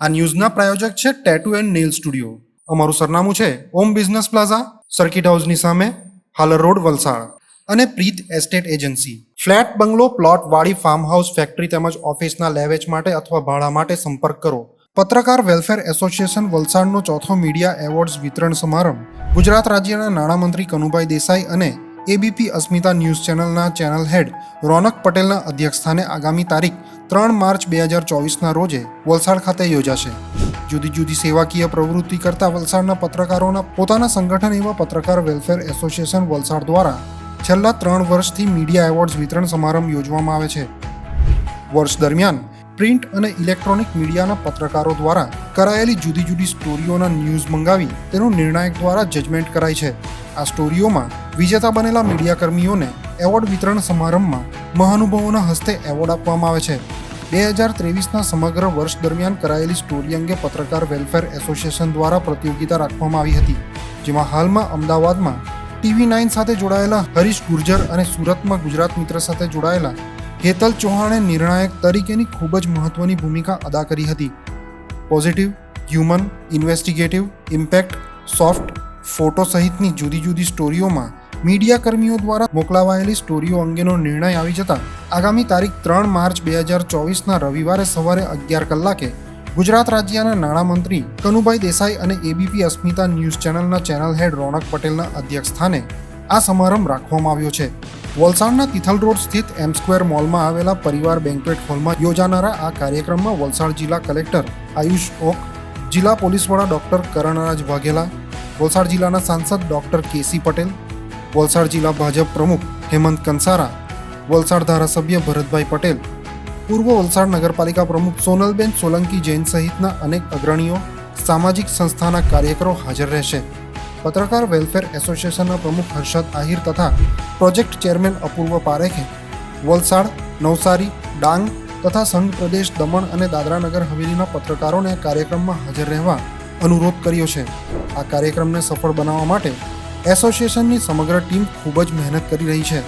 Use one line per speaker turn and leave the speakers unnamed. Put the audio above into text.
આ ન્યૂઝના પ્રાયોજક છે tattoo and nail studio. અમારું સરનામું છે ઓમ બિઝનેસ પ્લાઝા, સર્કિટ હાઉસની સામે, હાલર રોડ, વલસાડ. અને પ્રીત એસ્ટેટ એજન્સી. ફ્લેટ, બંગલો, પ્લોટ, વાડી, ફાર્મ હાઉસ, ફેક્ટરી તેમજ ઓફિસના લે વેચ માટે અથવા ભાડા માટે સંપર્ક કરો. પત્રકાર વેલફેર એસોસિએશન વલસાડનો ચોથો મીડિયા એવોર્ડ્સ વિતરણ સમારંભ ગુજરાત રાજ્યના નાણામંત્રી કનુભાઈ દેસાઈ અને એબીપી અસ્મિતા ન્યૂઝ ચેનલના ચેનલ હેડ રોનક પટેલના અધ્યક્ષસ્થાને આગામી તારીખ 3 માર્ચ 2024ના રોજે વલસાડ ખાતે યોજાશે. જુદી જુદી સેવાકીય પ્રવૃત્તિ કરતા વલસાડના પત્રકારોના પોતાના સંગઠન એવા પત્રકાર વેલફેર એસોસિએશન વલસાડ દ્વારા છેલ્લા 3 વર્ષથી મીડિયા એવોર્ડ્સ વિતરણ સમારંભ યોજવામાં આવે છે. વર્ષ દરમિયાન પ્રિન્ટ અને ઇલેક્ટ્રોનિક મીડિયાના પત્રકારો દ્વારા કરાયેલી જુદી જુદી સ્ટોરીઓના ન્યૂઝ મંગાવી તેનું નિર્ણાયક દ્વારા જજમેન્ટ કરાય છે. આ સ્ટોરીઓમાં વિજેતા બનેલા મીડિયાકર્મીઓને એવોર્ડ વિતરણ સમારંભમાં મહાનુભાવોના હસ્તે એવોર્ડ આપવામાં આવે છે. 2023ના સમગ્ર વર્ષ દરમિયાન કરાયેલી સ્ટોરી અંગે પત્રકાર વેલફેર એસોસિએશન દ્વારા પ્રતિયોગિતા રાખવામાં આવી હતી, જેમાં હાલમાં અમદાવાદમાં TV9 સાથે જોડાયેલા હરીશ ગુર્જર અને સુરતમાં ગુજરાત મિત્ર સાથે જોડાયેલા હેતલ ચૌહાણે નિર્ણાયક તરીકેની ખૂબ જ મહત્વની ભૂમિકા અદા કરી હતી. Positive, human, investigative, impact, soft, photo સહિતની જુદી જુદી સ્ટોરીઓમાં મીડિયાકર્મીઓ દ્વારા મોકલાવાયેલી સ્ટોરીઓ અંગેનો નિર્ણય આવી જતા આગામી તારીખ 3 માર્ચ 2024ના રવિવારે સવારે 11 કલાકે ગુજરાત રાજ્યના નાણામંત્રી કનુભાઈ દેસાઈ અને એબીપી અસ્મિતા ન્યૂઝ ચેનલના ચેનલ હેડ રોનક પટેલના અધ્યક્ષસ્થાને આ સમારંભ રાખવામાં આવ્યો છે. વલસાડના તિથલ રોડ સ્થિત એમ સ્ક્વેર મોલમાં આવેલા પરિવાર બેન્ક્વેટ હોલમાં યોજાનારા આ કાર્યક્રમમાં વલસાડ જિલ્લા કલેક્ટર આયુષ ઓક, જિલ્લા પોલીસ વડા ડોક્ટર કરણરાજ વાઘેલા, વલસાડ જિલ્લાના સાંસદ ડોક્ટર કેસી પટેલ, વલસાડ જિલ્લા ભાજપ પ્રમુખ હેમંત કંસારા, વલસાડ ધારાસભ્ય ભરતભાઈ પટેલ, પૂર્વ વલસાડ નગરપાલિકા પ્રમુખ સોનલબેન સોલંકી જૈન સહિતના અનેક અગ્રણીઓ, સામાજિક સંસ્થાના કાર્યકરો હાજર રહેશે. પત્રકાર વેલફેર એસોસિએશનના પ્રમુખ હર્ષદ આહિર તથા પ્રોજેક્ટ ચેરમેન અપૂર્વ પારેખે વલસાડ, નવસારી, ડાંગ તથા સંઘ પ્રદેશ દમણ અને દાદરા નગર હવેલીના પત્રકારોને આ કાર્યક્રમમાં હાજર રહેવા અનુરોધ કર્યો છે. આ કાર્યક્રમને સફળ બનાવવા માટે એસોસિએશનની સમગ્ર ટીમ ખૂબ જ મહેનત કરી રહી છે.